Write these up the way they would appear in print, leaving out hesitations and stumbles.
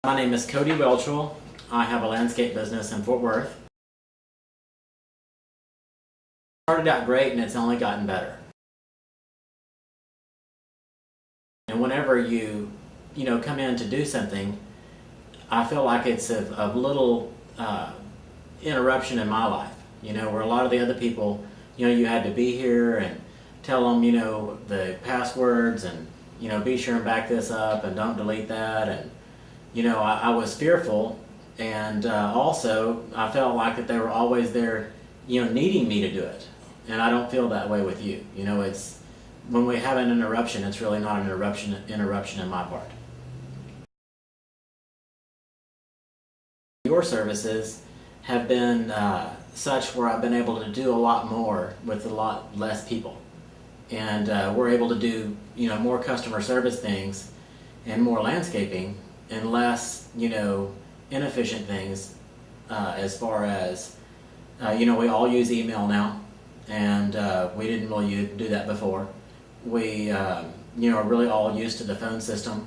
My name is Cody Whelchel. I have a landscape business in Fort Worth. It started out great and it's only gotten better. And whenever you come in to do something, I feel like it's a little interruption in my life. Where a lot of the other people, you had to be here and tell them, the passwords and, be sure and back this up and don't delete that. And, I was fearful, and also I felt like that they were always there, needing me to do it. And I don't feel that way with you. It's when we have an interruption, it's really not an interruption in my part. Your services have been such where I've been able to do a lot more with a lot less people. And we're able to do, more customer service things and more landscaping and less, inefficient things as far as, we all use email now, and we didn't really do that before. We, are really all used to the phone system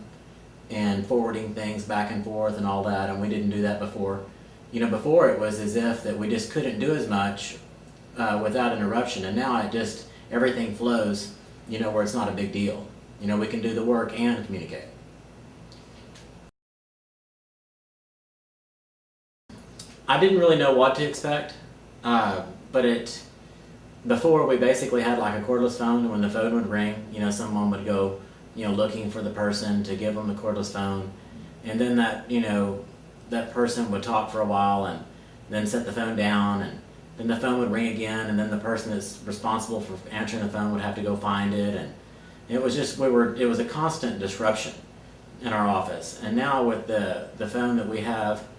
and forwarding things back and forth and all that, and we didn't do that before. Before it was as if that we just couldn't do as much without interruption, and now everything flows, where it's not a big deal. We can do the work and communicate. I didn't really know what to expect, but before we basically had like a cordless phone, and when the phone would ring, someone would go, looking for the person to give them the cordless phone, and then that person would talk for a while and then set the phone down, and then the phone would ring again, and then the person that's responsible for answering the phone would have to go find it, and it was just it was a constant disruption in our office. And now with the phone that we have,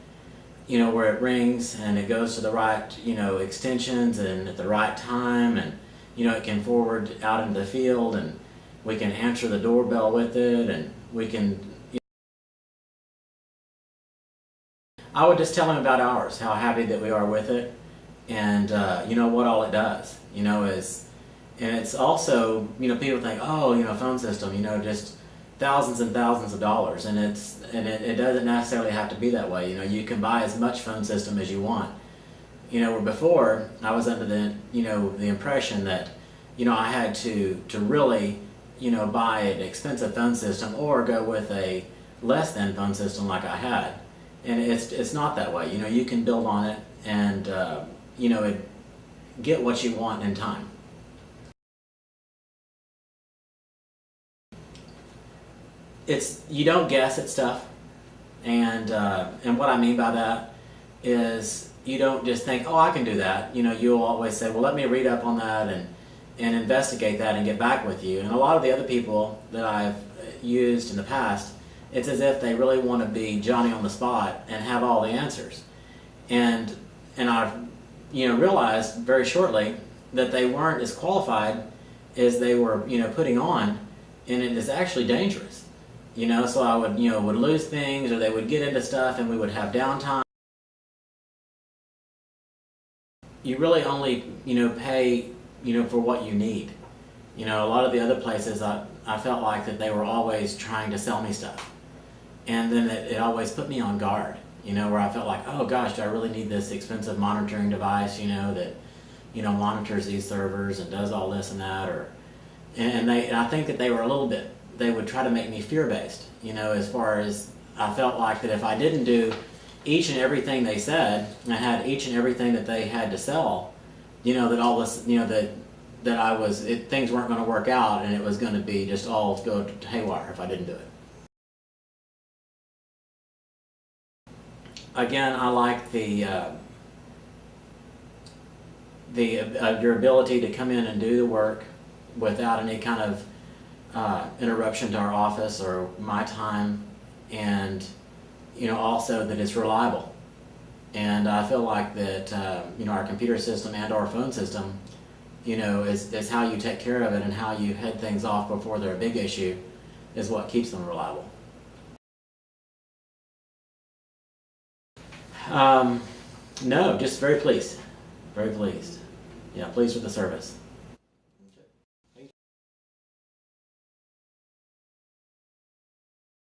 where it rings and it goes to the right, extensions and at the right time, and, it can forward out into the field, and we can answer the doorbell with it, and we can, I would just tell them about ours, how happy that we are with it, and, what all it does, and it's also, people think, oh, phone system, just thousands and thousands of dollars, and it doesn't necessarily have to be that way. You can buy as much phone system as you want. Where before I was under the impression that I had to really buy an expensive phone system or go with a less than phone system like I had, and it's not that way. You can build on it and get what you want in time. You don't guess at stuff, and what I mean by that is you don't just think, oh, I can do that. You'll always say, well, let me read up on that and investigate that and get back with you. And a lot of the other people that I've used in the past, it's as if they really want to be Johnny on the spot and have all the answers. And I've realized very shortly that they weren't as qualified as they were putting on, and it is actually dangerous. So I would, would lose things, or they would get into stuff and we would have downtime. You really only, pay, for what you need. A lot of the other places I felt like that they were always trying to sell me stuff. And then it always put me on guard, where I felt like, oh gosh, do I really need this expensive monitoring device, that, monitors these servers and does all this and that, and I think that they were a little bit, they would try to make me fear-based, as far as I felt like that if I didn't do each and everything they said, and I had each and everything that they had to sell, that all this, that things weren't going to work out, and it was going to be just all go to haywire if I didn't do it. Again, I like your ability to come in and do the work without any kind of interruption to our office or my time, and also that it's reliable. And I feel like that our computer system and our phone system is how you take care of it, and how you head things off before they're a big issue is what keeps them reliable. No, just very pleased. Very pleased. Yeah, pleased with the service.